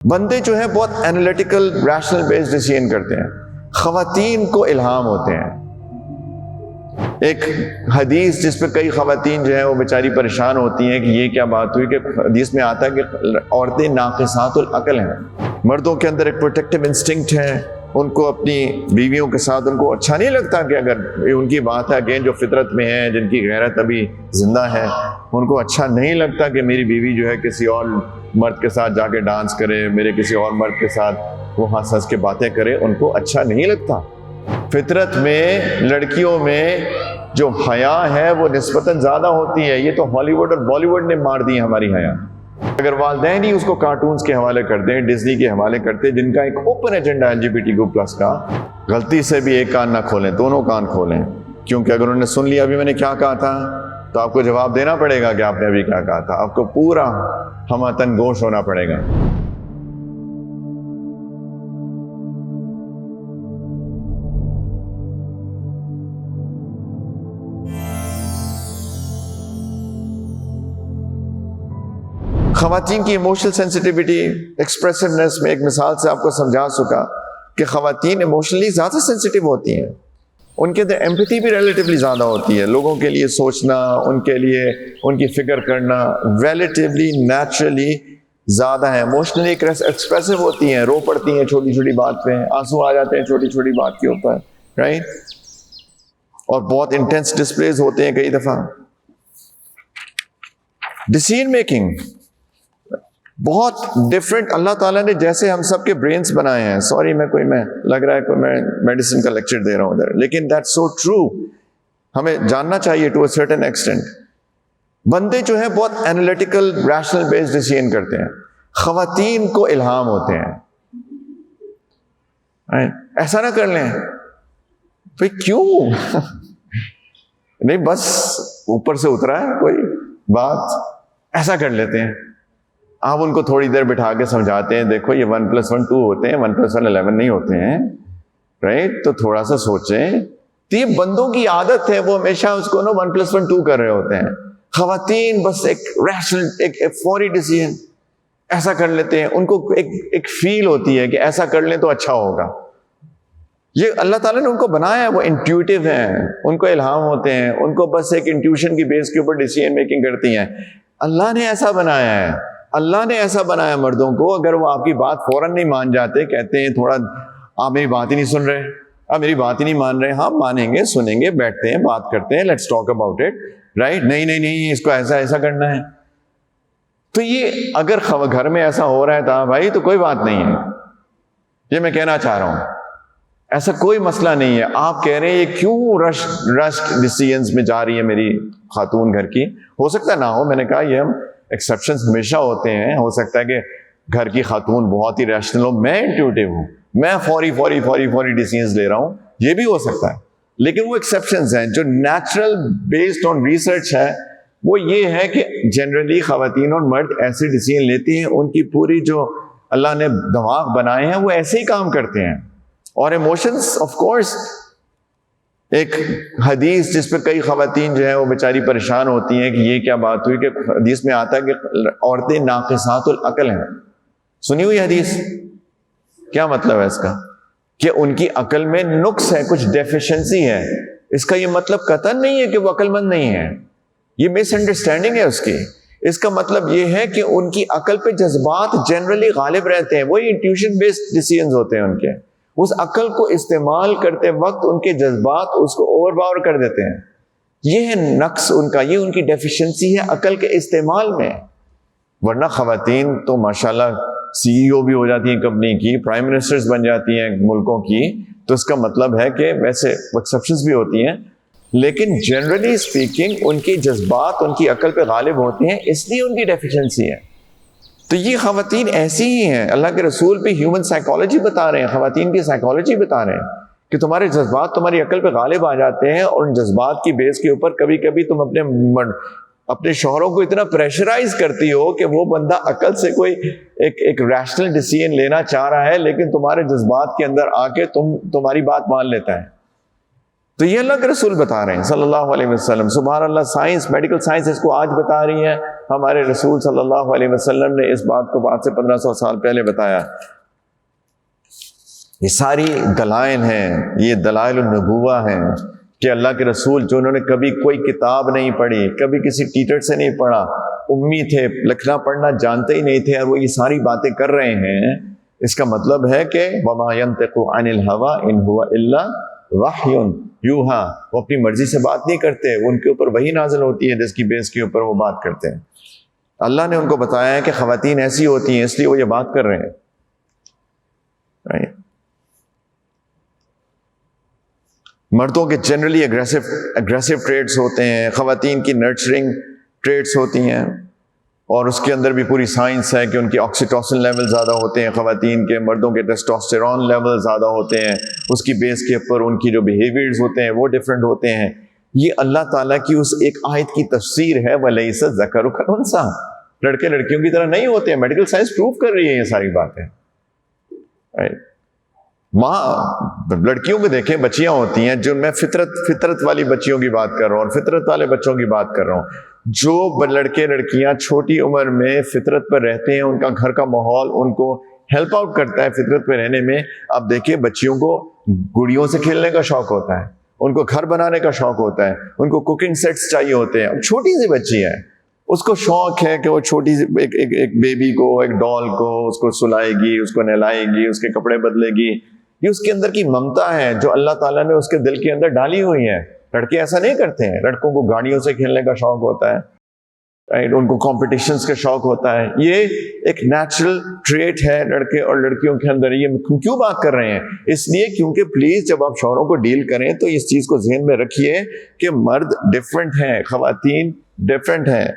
بندے جو ہیں بہت انالیٹیکل ریشنل بیسڈ ڈیسیژن کرتے ہیں، خواتین کو الہام ہوتے ہیں۔ ایک حدیث جس پہ کئی خواتین جو ہیں وہ بیچاری پریشان ہوتی ہیں کہ یہ کیا بات ہوئی، کہ حدیث میں آتا ہے کہ عورتیں ناقصات العقل ہیں، مردوں کے اندر ایک پروٹیکٹیو انسٹنکٹ ہے، ان کو اپنی بیویوں کے ساتھ ان کو اچھا نہیں لگتا کہ اگر ان کی بات ہے کہ جو فطرت میں ہے، جن کی غیرت ابھی زندہ ہے، ان کو اچھا نہیں لگتا کہ میری بیوی جو ہے کسی اور مرد کے ساتھ جا کے ڈانس کرے، میرے کسی اور مرد کے ساتھ وہ ہنس ہنس کے باتیں کرے، ان کو اچھا نہیں لگتا۔ فطرت میں لڑکیوں میں جو حیا ہے وہ نسبتاً زیادہ ہوتی ہے۔ یہ تو ہالی ووڈ اور بالی ووڈ نے مار دی ہماری حیا۔ اگر والدین ہی اس کو کارٹونز کے حوالے کرتے ہیں، ڈزنی کے حوالے کرتے ہیں، جن کا ایک اوپن ایجنڈا LGBTQ+ کا، غلطی سے بھی ایک کان نہ کھولیں، دونوں کان کھولیں، کیونکہ اگر انہوں نے سن لیا ابھی میں نے کیا کہا تھا تو آپ کو جواب دینا پڑے گا کہ آپ نے ابھی کیا کہا تھا، آپ کو پورا ہمہ گوش ہونا پڑے گا۔ خواتین کی ایموشنل سینسٹیوٹی، ایکسپریسونیس میں ایک مثال سے آپ کو سمجھا سکا کہ خواتین ایموشنلی زیادہ سینسٹیو ہوتی ہیں، ان کے اندر ایمپیتھی بھی ریلیٹیولی زیادہ ہوتی ہے، لوگوں کے لیے سوچنا، ان کے لیے ان کی فکر کرنا ریلیٹیولی نیچرلی زیادہ ہے، ایموشنلی ایکسپریسو ہوتی ہیں، رو پڑتی ہیں چھوٹی چھوٹی بات پہ، آنسو آ جاتے ہیں چھوٹی چھوٹی بات کے اوپر، رائٹ، اور بہت انٹینس ڈسپلیز ہوتے ہیں کئی دفعہ۔ ڈیسیژن میکنگ بہت ڈفرینٹ، اللہ تعالیٰ نے جیسے ہم سب کے برینز بنائے ہیں، سوری میں لگ رہا ہے کوئی میں میڈیسن کا لیکچر دے رہا ہوں ادھر، لیکن دیٹس سو ٹرو، ہمیں جاننا چاہیے ٹو اے سرٹن ایکسٹینٹ۔ بندے جو ہیں بہت انالیٹیکل ریشنل بیسڈ ڈیسیژن کرتے ہیں، خواتین کو الہام ہوتے ہیں۔ ایسا نہ کر لیں بھائی، کیوں نہیں، بس اوپر سے اترا ہے کوئی بات، ایسا کر لیتے ہیں۔ آپ ان کو تھوڑی دیر بٹھا کے سمجھاتے ہیں، دیکھو یہ 1+1 2 ہوتے ہیں، 1+1 11 نہیں ہوتے ہیں، رائٹ، تو تھوڑا سا سوچیں۔ تو یہ بندوں کی عادت ہے، وہ ہمیشہ اس کو نا 1+1 2 کر رہے ہوتے ہیں۔ خواتین بس ایک ریشنل، ایک فوری ڈیسیژن ایسا کر لیتے ہیں، ان کو ایک فیل ہوتی ہے کہ ایسا کر لیں تو اچھا ہوگا۔ یہ اللہ تعالیٰ نے ان کو بنایا ہے، وہ انٹیوٹیو ہیں، ان کو الہام ہوتے ہیں، ان کو بس ایک انٹیوشن کی بیس کے اوپر ڈیسیژن میکنگ کرتی ہیں۔ اللہ نے ایسا بنایا ہے، اللہ نے ایسا بنایا مردوں کو، اگر وہ آپ کی بات فوراً نہیں مان جاتے، کہتے ہیں تھوڑا آپ میری بات ہی نہیں سن رہے، آپ میری بات ہی نہیں مان رہے، ہاں مانیں گے، سنیں گے، بیٹھتے ہیں، بات کرتے ہیں، let's talk about it, right, نہیں اس کو ایسا کرنا ہے۔ تو یہ اگر گھر میں ایسا ہو رہا ہے تھا بھائی تو کوئی بات نہیں ہے، یہ میں کہنا چاہ رہا ہوں، ایسا کوئی مسئلہ نہیں ہے۔ آپ کہہ رہے ہیں یہ کیوں رش ڈیسیژنز میں جا رہی ہے میری خاتون گھر کی، ہو سکتا ہے نہ ہو، میں نے کہا یہ ہم ایکسیپشنز ہمیشہ ہوتے ہیں، ہو سکتا ہے کہ گھر کی خاتون بہت ہی ریشنل ہو، میں انٹیوٹیو ہوں، میں فوری ڈیسیژنز لے رہا ہوں، یہ بھی ہو سکتا ہے، لیکن وہ ایکسیپشنز ہیں۔ جو نیچرل بیسڈ آن ریسرچ ہے وہ یہ ہے کہ جنرلی خواتین اور مرد ایسے ڈیسیژن لیتے ہیں، ان کی پوری جو اللہ نے دماغ بنائے ہیں وہ ایسے ہی کام کرتے ہیں۔ اور ایموشنز آف کورس، ایک حدیث جس پہ کئی خواتین جو ہیں وہ بیچاری پریشان ہوتی ہیں کہ یہ کیا بات ہوئی، کہ حدیث میں آتا ہے کہ عورتیں ناقصات العقل ہیں۔ سنی ہوئی حدیث؟ کیا مطلب ہے اس کا؟ کہ ان کی عقل میں نقص ہے، کچھ ڈیفیشنسی ہے۔ اس کا یہ مطلب قطعاً نہیں ہے کہ وہ عقل مند نہیں ہے، یہ مس انڈرسٹینڈنگ ہے اس کی۔ اس کا مطلب یہ ہے کہ ان کی عقل پہ جذبات جنرلی غالب رہتے ہیں، وہی انٹیوشن بیسڈ ڈیسیژنز ہوتے ہیں ان کے۔ اس عقل کو استعمال کرتے وقت ان کے جذبات اس کو اوور پاور کر دیتے ہیں۔ یہ ہے نقص ان کا، یہ ان کی ڈیفیشنسی ہے عقل کے استعمال میں۔ ورنہ خواتین تو ماشاءاللہ CEO بھی ہو جاتی ہیں کمپنی کی، پرائم منسٹرز بن جاتی ہیں ملکوں کی، تو اس کا مطلب ہے کہ ویسے ایکسیپشنز بھی ہوتی ہیں، لیکن جنرلی اسپیکنگ ان کی جذبات ان کی عقل پہ غالب ہوتے ہیں، اس لیے ان کی ڈیفیشنسی ہے۔ تو یہ خواتین ایسی ہی ہیں، اللہ کے رسول بھی ہیومن سائیکالوجی بتا رہے ہیں، خواتین کی سائیکالوجی بتا رہے ہیں کہ تمہارے جذبات تمہاری عقل پہ غالب آ جاتے ہیں، اور ان جذبات کی بیس کے اوپر کبھی کبھی تم اپنے شوہروں کو اتنا پریشرائز کرتی ہو کہ وہ بندہ عقل سے کوئی ایک ریشنل ڈیسیژن لینا چاہ رہا ہے، لیکن تمہارے جذبات کے اندر آ کے تمہاری بات مان لیتا ہے۔ تو یہ اللہ کے رسول بتا رہے ہیں صلی اللہ علیہ وسلم۔ سبحان اللہ، سائنس، میڈیکل سائنس اس کو آج بتا رہی ہے، ہمارے رسول صلی اللہ علیہ وسلم نے اس بات کو بعد سے 1500 سال پہلے بتایا. یہ ساری دلائل ہیں، یہ دلائل النبوہ ہیں کہ اللہ کے رسول جو انہوں نے کبھی کوئی کتاب نہیں پڑھی، کبھی کسی ٹیچر سے نہیں پڑھا، امی تھے، لکھنا پڑھنا جانتے ہی نہیں تھے، اور وہ یہ ساری باتیں کر رہے ہیں. اس کا مطلب ہے کہ وَمَا يَنْطِقُ عَنِ الْهَوَىٰ إِنْ هُوَ إِلَّا وَحْيٌ يُوحَىٰ. وہ اپنی مرضی سے بات نہیں کرتے، ان کے اوپر وحی نازل ہوتی ہے جس کی بیس کے اوپر وہ بات کرتے ہیں. اللہ نے ان کو بتایا ہے کہ خواتین ایسی ہوتی ہیں، اس لیے وہ یہ بات کر رہے ہیں. مردوں کے جنرلی اگریسو ٹریٹس ہوتے ہیں، خواتین کی نرچرنگ ٹریٹس ہوتی ہیں، اور اس کے اندر بھی پوری سائنس ہے کہ ان کی آکسیٹوسن لیول زیادہ ہوتے ہیں خواتین کے، مردوں کے ٹیسٹوسٹیرون لیول زیادہ ہوتے ہیں، اس کی بیس کے اوپر ان کی جو بیہیویئرز ہوتے ہیں وہ ڈفرینٹ ہوتے ہیں. یہ اللہ تعالیٰ کی اس ایک آیت کی تفسیر ہے وَلَيْسَ الذَّكَرُ كَالْأُنثىٰ. لڑکے لڑکیوں کی طرح نہیں ہوتے ہیں. میڈیکل سائنس پروف کر رہی ہے یہ ساری باتیں. ماں لڑکیوں کو دیکھیں، بچیاں ہوتی ہیں جو میں فطرت والی بچیوں کی بات کر رہا ہوں اور فطرت والے بچوں کی بات کر رہا ہوں. جو لڑکے لڑکیاں چھوٹی عمر میں فطرت پر رہتے ہیں، ان کا گھر کا ماحول ان کو ہیلپ آؤٹ کرتا ہے فطرت پہ رہنے میں. آپ دیکھیں بچیوں کو گڑیوں سے کھیلنے کا شوق ہوتا ہے، ان کو گھر بنانے کا شوق ہوتا ہے، ان کو کوکنگ سیٹس چاہیے ہوتے ہیں. اب چھوٹی سی بچی ہے، اس کو شوق ہے کہ وہ چھوٹی سی ایک بیبی کو، ایک ڈال کو، اس کو سلائے گی، اس کو نہلائے گی، اس کے کپڑے بدلے گی. یہ اس کے اندر کی ممتا ہے جو اللہ تعالیٰ نے اس کے دل کے اندر ڈالی ہوئی ہے. لڑکے ایسا نہیں کرتے ہیں. لڑکوں کو گاڑیوں سے کھیلنے کا شوق ہوتا ہے، ان کو کمپٹیشنز کا شوق ہوتا ہے. یہ ایک نیچرل ٹریٹ ہے لڑکے اور لڑکیوں کے اندر. یہ کیوں بات کر رہے ہیں؟ اس لیے کیونکہ پلیز جب آپ شوہروں کو ڈیل کریں تو اس چیز کو ذہن میں رکھیے کہ مرد ڈفرینٹ ہیں، خواتین ڈفرینٹ ہیں.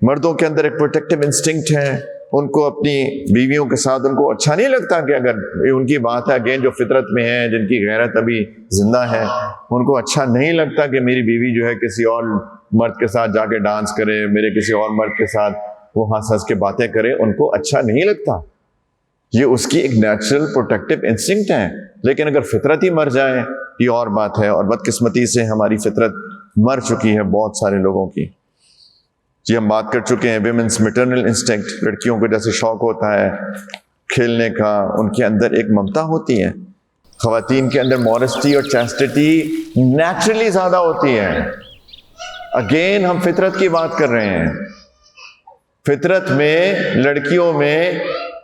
مردوں کے اندر ایک پروٹیکٹیو انسٹنکٹ ہے. ان کو اپنی بیویوں کے ساتھ ان کو اچھا نہیں لگتا کہ اگر ان کی بات ہے اگین جو فطرت میں ہے، جن کی غیرت ابھی زندہ ہے، ان کو اچھا نہیں لگتا کہ میری بیوی جو ہے کسی اور مرد کے ساتھ جا کے ڈانس کرے، میرے کسی اور مرد کے ساتھ وہ ہنس ہنس کے باتیں کرے. ان کو اچھا نہیں لگتا. یہ اس کی ایک نیچرل پروٹیکٹیو انسٹنکٹ ہے. لیکن اگر فطرت ہی مر جائے یہ اور بات ہے. اور بدقسمتی سے ہماری فطرت مر چکی ہے بہت سارے لوگوں کی. جی ہم بات کر چکے ہیں ویمنس میٹرنل انسٹنکٹ. لڑکیوں کو جیسے شوق ہوتا ہے کھیلنے کا، ان کے اندر ایک ممتا ہوتی ہے. خواتین کے اندر مورسٹی اور چیسٹیٹی نیچرلی زیادہ ہوتی ہے. اگین ہم فطرت کی بات کر رہے ہیں. فطرت میں لڑکیوں میں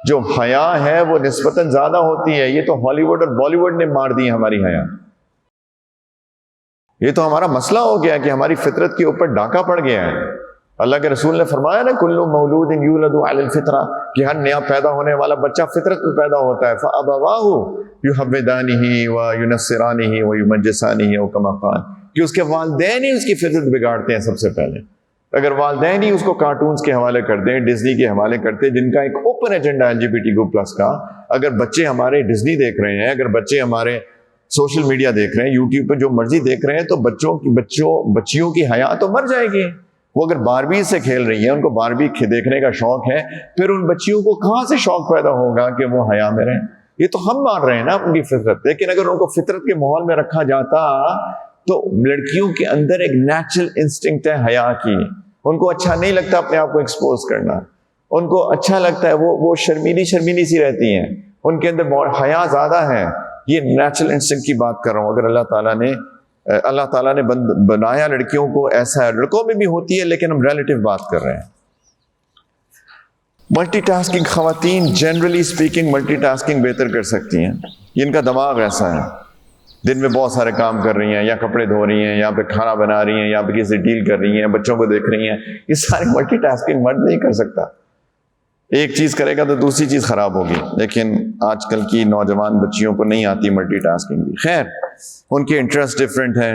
جو حیا ہے وہ نسبتاً زیادہ ہوتی ہے. یہ تو ہالی ووڈ اور بالی ووڈ نے مار دی ہماری حیا. یہ تو ہمارا مسئلہ ہو گیا کہ ہماری فطرت کے اوپر ڈاکہ پڑ گیا ہے. اللہ کے رسول نے فرمایا نا کل مولود یولد علی الفطرہ، کہ ہر نیا پیدا ہونے والا بچہ فطرت میں پیدا ہوتا ہے. فَأَبَوَاهُ يُحَوِّدَانِهِ وَيُنَصِّرَانِهِ وَيُمَجِّسَانِهِ أَوْ كَمَا قَالَ، کہ اس کے والدین ہی اس کی فطرت بگاڑتے ہیں سب سے پہلے. اگر والدین ہی اس کو کارٹونز کے حوالے کرتے ہیں، ڈزنی کے حوالے کرتے ہیں، جن کا ایک اوپن ایجنڈا LGBTQ+ کا. اگر بچے ہمارے ڈزنی دیکھ رہے ہیں، اگر بچے ہمارے سوشل میڈیا دیکھ رہے ہیں، یوٹیوب پہ جو مرضی دیکھ رہے ہیں، تو بچیوں کی حیا تو مر جائے گی. وہ اگر باربی سے کھیل رہی ہیں، ان کو باربی دیکھنے کا شوق ہے، پھر ان بچیوں کو کہاں سے شوق پیدا ہوگا کہ وہ حیا میں رہیں؟ یہ تو ہم مان رہے ہیں نا اپنی فطرت. لیکن اگر ان کو فطرت کے ماحول میں رکھا جاتا تو لڑکیوں کے اندر ایک نیچرل انسٹنکٹ ہے حیا کی. ان کو اچھا نہیں لگتا اپنے آپ کو ایکسپوز کرنا. ان کو اچھا لگتا ہے وہ شرمیلی سی رہتی ہیں. ان کے اندر حیا زیادہ ہے. یہ نیچرل انسٹنکٹ کی بات کر رہا ہوں. اگر اللہ تعالیٰ نے بنایا لڑکیوں کو ایسا ہے. لڑکوں میں بھی ہوتی ہے لیکن ہم ریلیٹیو بات کر رہے ہیں. ملٹی ٹاسکنگ خواتین جنرلی اسپیکنگ ملٹی ٹاسکنگ بہتر کر سکتی ہیں. ان کا دماغ ایسا ہے، دن میں بہت سارے کام کر رہی ہیں، یا کپڑے دھو رہی ہیں، یا پہ کھانا بنا رہی ہیں، یا پہ کسی سے ڈیل کر رہی ہیں، بچوں کو دیکھ رہی ہیں. یہ ساری ملٹی ٹاسکنگ مرد نہیں کر سکتا. ایک چیز کرے گا تو دوسری چیز خراب ہوگی. لیکن آج کل کی نوجوان بچیوں کو نہیں آتی ملٹی ٹاسکنگ بھی. خیر، ان کے انٹرسٹ ڈفرینٹ ہیں،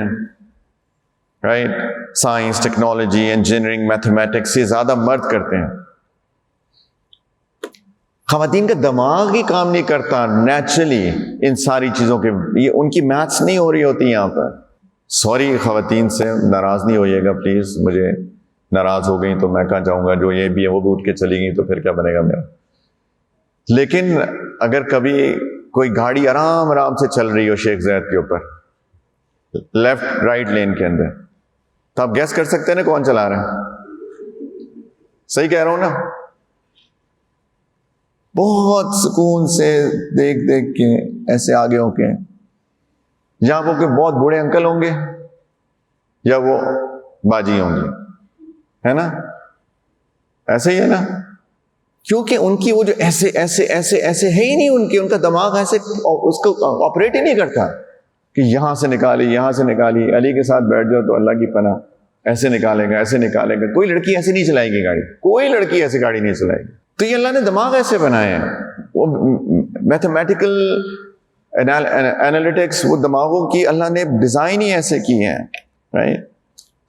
right. Science, technology, engineering, mathematics یہ زیادہ مرد کرتے ہیں. خواتین کا دماغ ہی کام نہیں کرتا نیچرلی ان ساری چیزوں کے. یہ ان کی میتھس نہیں ہو رہی ہوتی یہاں پر. سوری خواتین سے ناراض نہیں ہوئیے گا پلیز. مجھے ناراض ہو گئی تو میں کہاں جاؤں گا، جو یہ بھی ہے وہ بھی اٹھ کے چلی گئی تو پھر کیا بنے گا میرا. لیکن اگر کبھی کوئی گاڑی آرام سے چل رہی ہو شیخ زید کے اوپر لیفٹ رائٹ لین کے اندر، تو آپ گیس کر سکتے ہیں نا کون چلا رہا ہے. صحیح کہہ رہا ہوں نا؟ بہت سکون سے دیکھ دیکھ کے ایسے آگے ہو کے، یا وہ کہ بہت بوڑھے انکل ہوں گے یا وہ باجی ہوں گی، ہے نا؟ ایسے ہی ہے نا؟ کیونکہ ان کی وہ جو ایسے ایسے ایسے ایسے ہے ہی نہیں، ان کا دماغ ایسے اس کو آپریٹ ہی نہیں کرتا کہ یہاں سے نکالی یہاں سے نکالی. علی کے ساتھ بیٹھ جاؤ تو اللہ کی پناہ، ایسے نکالے گا ایسے نکالے گا. کوئی لڑکی ایسے نہیں چلائے گی گاڑی، کوئی لڑکی ایسے گاڑی نہیں چلائے گی. تو یہ اللہ نے دماغ ایسے بنائے ہیں، وہ میتھمیٹیکل انالیٹکس، وہ دماغوں کی اللہ نے ڈیزائن ہی ایسے کی ہیں. رائٹ؟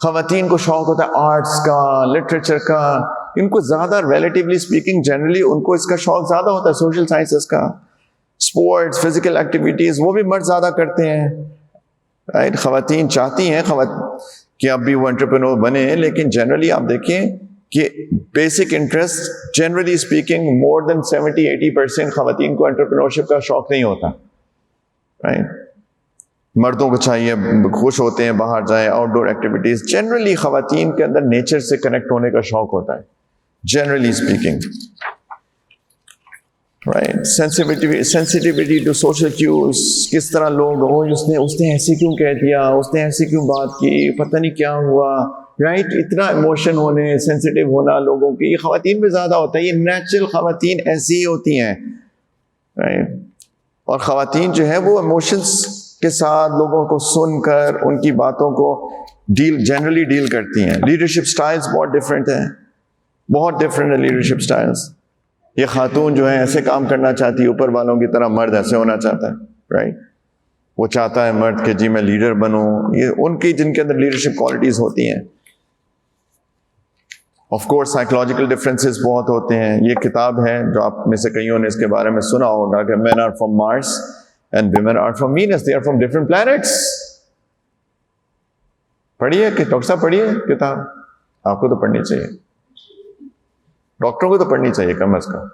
خواتین کو شوق ہوتا ہے آرٹس کا، لٹریچر کا، ان کو زیادہ ریلیٹیولی اسپیکنگ جنرلی ان کو اس کا شوق زیادہ ہوتا ہے. سوشل سائنسز کا، اسپورٹس، فزیکل ایکٹیویٹیز وہ بھی مرد زیادہ کرتے ہیں. رائٹ؟ خواتین چاہتی ہیں کہ اب بھی وہ انٹرپرینور بنے، لیکن جنرلی آپ دیکھیں کہ بیسک انٹرسٹ جنرلی اسپیکنگ مور دین 70-80% خواتین کو انٹرپرینورشپ کا شوق نہیں ہوتا. رائٹ؟ مردوں کو چاہیے، خوش ہوتے ہیں باہر جائیں، آؤٹ ڈور ایکٹیویٹیز. جنرلی خواتین کے اندر نیچر سے کنیکٹ ہونے کا شوق ہوتا ہے، generally speaking. Right? Sensitivity to social cues, کس طرح لوگ اس نے ایسے کیوں کہہ دیا، اس نے ایسے کیوں بات کی، پتہ نہیں کیا ہوا. رائٹ؟ اتنا ایموشن ہونے، سینسیٹیو ہونا لوگوں کی، یہ خواتین میں زیادہ ہوتا ہے. یہ نیچرل خواتین ایسی ہی ہوتی ہیں. رائٹ؟ اور خواتین جو ہے وہ ایموشنس کے ساتھ لوگوں کو سن کر ان کی باتوں کو جنرلی ڈیل کرتی ہیں. لیڈرشپ سٹائلز بہت ڈفرینٹ ہیں، بہت ڈفرینٹ ہیں لیڈرشپ سٹائلز. یہ خاتون جو ہے ایسے کام کرنا چاہتی ہے اوپر والوں کی طرح، مرد ایسے ہونا چاہتا ہے. رائٹ؟ وہ چاہتا ہے مرد کہ جی میں لیڈر بنوں. یہ ان کی جن کے اندر لیڈرشپ کوالٹیز ہوتی ہیں. آف کورس سائیکولوجیکل ڈفرینسز بہت ہوتے ہیں. یہ کتاب ہے جو آپ میں سے کئیوں نے اس کے بارے میں سنا ہوگا کہ men are from Mars and women are from Venus, they are from different planets. پڑھیے کہ ڈاکٹر صاحب پڑھیے کتاب، آپ کو تو پڑھنی چاہیے، ڈاکٹروں کو تو پڑھنی چاہیے کم از کم.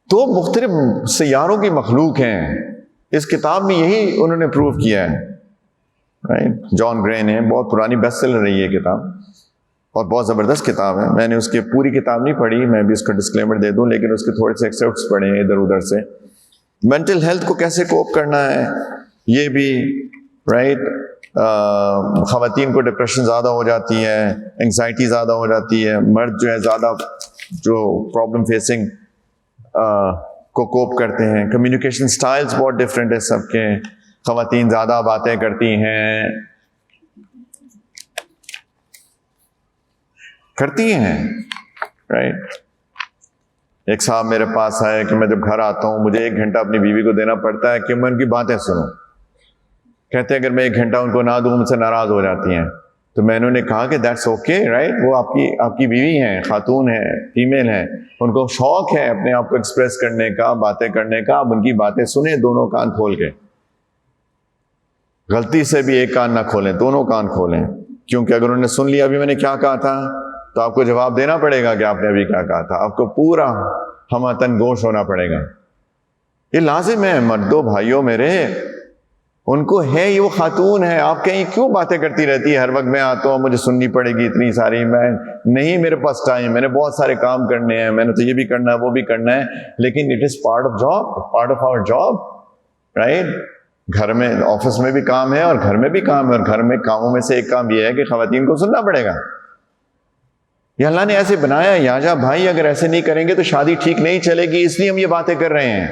تو مختلف سیاروں کی مخلوق ہیں. اس کتاب میں یہی انہوں نے پروو کیا ہے. جان گرے نے، بہت پرانی بیسٹ سیلر رہی ہے کتاب اور بہت زبردست کتاب ہے. میں نے اس کی پوری کتاب نہیں پڑھی، میں بھی اس کا ڈسکلیمر دے دوں، لیکن اس کے تھوڑے سے ایکسپٹس پڑھے ہیں ادھر ادھر سے. مینٹل ہیلتھ کو کیسے کوپ کرنا ہے یہ بھی. رائٹ؟ خواتین کو ڈپریشن زیادہ ہو جاتی ہے، انگزائٹی زیادہ ہو جاتی ہے. مرد جو ہے زیادہ جو پرابلم فیسنگ کو کوپ کرتے ہیں. کمیونیکیشن سٹائلز بہت ڈفرینٹ ہے سب کے. خواتین زیادہ باتیں کرتی ہیں، رائٹ؟ ایک صاحب میرے پاس آئے کہ میں جب گھر آتا ہوں مجھے 1 گھنٹہ اپنی بیوی کو دینا پڑتا ہے کہ میں ان کی باتیں سنوں. کہتے ہیں اگر میں 1 گھنٹہ ان کو نہ دوں مجھ سے ناراض ہو جاتی ہیں. تو میں انہوں نے کہا کہ دیٹس اوکے. رائٹ؟ وہ آپ کی بیوی ہیں، خاتون ہیں، فیمیل ہیں، ان کو شوق ہے اپنے آپ کو ایکسپریس کرنے کا، باتیں کرنے کا. آپ ان کی باتیں سنیں دونوں کان کھول کے. غلطی سے بھی ایک کان نہ کھولیں، دونوں کان کھولیں. کیونکہ اگر انہوں نے سن لیا ابھی میں نے کیا کہا تھا تو آپ کو جواب دینا پڑے گا کہ آپ نے ابھی کیا کہا تھا. آپ کو پورا ہمتن گوش ہونا پڑے گا. یہ لازم ہے مردوں بھائیوں میرے، ان کو ہے، یہ وہ خاتون ہے. آپ کہیں کیوں باتیں کرتی رہتی ہے ہر وقت؟ میں آتا ہوں مجھے سننی پڑے گی اتنی ساری. میں نہیں، میرے پاس ٹائم، میں نے بہت سارے کام کرنے ہیں، میں نے تو یہ بھی کرنا ہے وہ بھی کرنا ہے. لیکن it is part of job, part of our job. Right? گھر میں، آفس میں بھی کام ہے اور گھر میں بھی کام ہے، اور گھر میں کاموں میں سے ایک کام یہ ہے کہ خواتین کو سننا پڑے گا. یہ اللہ نے ایسے بنایا. یا بھائی اگر ایسے نہیں کریں گے تو شادی ٹھیک نہیں چلے گی، اس لیے ہم یہ باتیں کر رہے ہیں.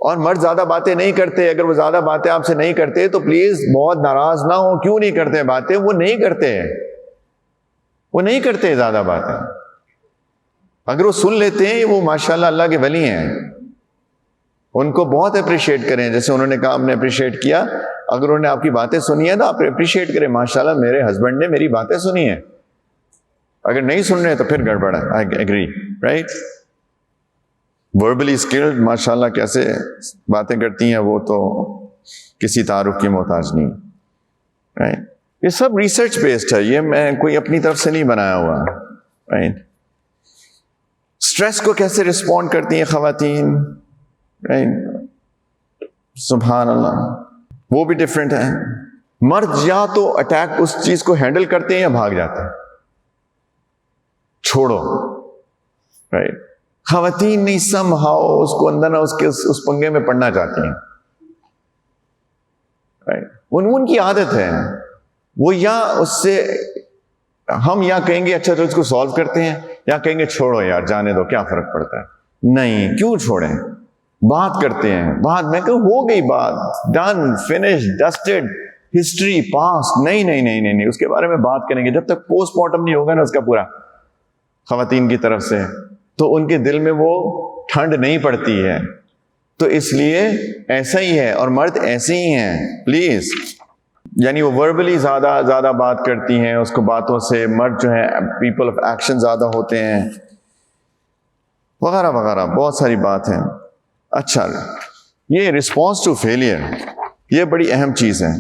اور مرد زیادہ باتیں نہیں کرتے. اگر وہ زیادہ باتیں آپ سے نہیں کرتے تو پلیز بہت ناراض نہ ہو. کیوں نہیں کرتے باتیں؟ وہ نہیں کرتے زیادہ باتیں. اگر وہ سن لیتے ہیں وہ ماشاءاللہ اللہ کے ولی ہیں. ان کو بہت اپریشیٹ کریں، جیسے انہوں نے کہا ہم نے اپریشیٹ کیا. اگر انہوں نے آپ کی باتیں سنی ہیں تو آپ اپریشیٹ کریں، ماشاءاللہ میرے ہسبینڈ نے میری باتیں سنی ہیں. اگر نہیں سن رہے تو پھر گڑبڑ ہے. I agree. Right? Verbally skilled ماشاءاللہ کیسے باتیں کرتی ہیں، وہ تو کسی تعارف کی محتاج نہیں. رائٹ؟ یہ سب ریسرچ بیسڈ ہے، یہ میں کوئی اپنی طرف سے نہیں بنایا ہوا. رائٹ؟ اسٹریس کو کیسے رسپونڈ کرتی ہیں خواتین؟ رائٹ؟ سبحان اللہ، وہ بھی ڈفرینٹ ہے. مرد یا تو اٹیک اس چیز کو ہینڈل کرتے ہیں یا بھاگ جاتے ہیں, چھوڑو, رائٹ. خواتین نہیں سم ہاؤ اس کو اندر نہ اس پنگے میں پڑنا چاہتی ہیں, رائٹ. ان کی عادت ہے, وہ یا اس سے ہم یا کہیں گے اچھا تو اس کو سالو کرتے ہیں, یا کہیں گے چھوڑو یار جانے دو کیا فرق پڑتا ہے. نہیں, کیوں چھوڑیں, بات کرتے ہیں. بات میں کہ ہو گئی بات, ڈن, فنش, ڈسٹڈ, ہسٹری پاس. نہیں, اس کے بارے میں بات کریں گے جب تک پوسٹ مارٹم نہیں ہوگا نا اس کا پورا خواتین کی طرف سے, تو ان کے دل میں وہ ٹھنڈ نہیں پڑتی ہے. تو اس لیے ایسا ہی ہے, اور مرد ایسے ہی ہیں پلیز. یعنی وہ وربلی زیادہ بات کرتی ہیں اس کو باتوں سے. مرد جو ہیں پیپل آف ایکشن زیادہ ہوتے ہیں, وغیرہ وغیرہ, بہت ساری بات ہیں. اچھا, یہ رسپانس ٹو فیلئر یہ بڑی اہم چیز ہے.